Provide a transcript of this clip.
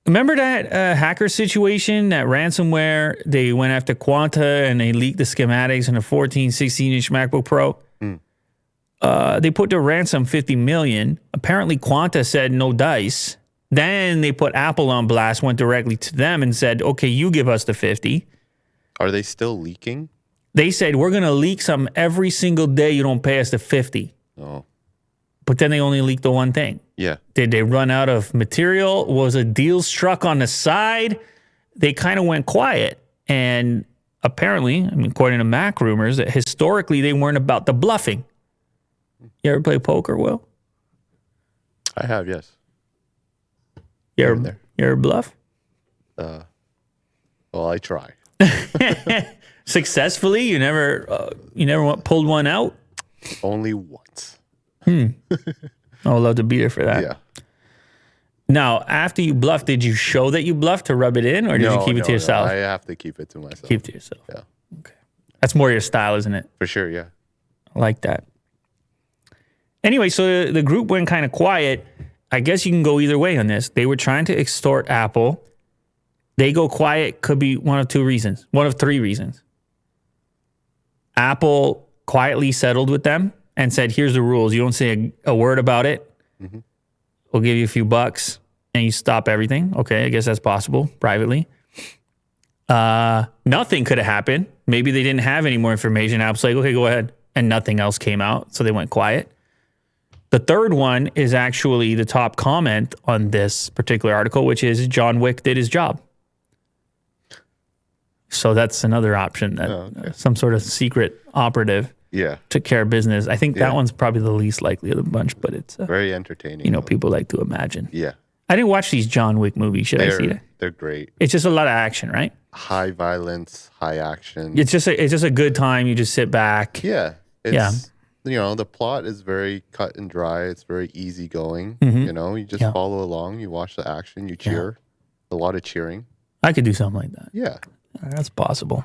Remember that hacker situation, that ransomware? They went after Quanta and they leaked the schematics in a 14, 16-inch MacBook Pro. They put their ransom $50 million. Apparently, Quanta said no dice. Then they put Apple on blast, went directly to them and said, okay, you give us the 50. Are they still leaking? They said, we're going to leak some every single day you don't pay us the 50. Oh. But then they only leaked the one thing. Yeah. Did they run out of material? Was a deal struck on the side? They kind of went quiet. And apparently, I mean, according to Mac rumors, that historically they weren't about the bluffing. You ever play poker, Will? I have, yes. You ever bluff? Well, I try. Successfully? You never pulled one out? Only once. I would love to be there for that. Yeah. Now, after you bluffed, did you show that you bluffed to rub it in, or did you keep it to yourself? No, I have to keep it to myself. Keep it to yourself. Yeah. Okay. That's more your style, isn't it? For sure, yeah. I like that. Anyway, so the group went kind of quiet. I guess you can go either way on this. They were trying to extort Apple. They go quiet could be one of three reasons. Apple quietly settled with them and said, here's the rules. You don't say a word about it. Mm-hmm. We'll give you a few bucks and you stop everything. Okay, I guess that's possible privately. Nothing could have happened. Maybe they didn't have any more information. Apple's like, okay, go ahead. And nothing else came out. So they went quiet. The third one is actually the top comment on this particular article, which is John Wick did his job. So that's another option, that some sort of secret operative took care of business. I think that one's probably the least likely of the bunch, but it's very entertaining. People like to imagine. Yeah. I didn't watch these John Wick movies. Should I see it? They're great. It's just a lot of action, right? High violence, high action. It's just a good time. You just sit back. Yeah. The plot is very cut and dry. It's very easygoing. Mm-hmm. You just follow along. You watch the action. You cheer. A lot of cheering. I could do something like that. Yeah. That's possible.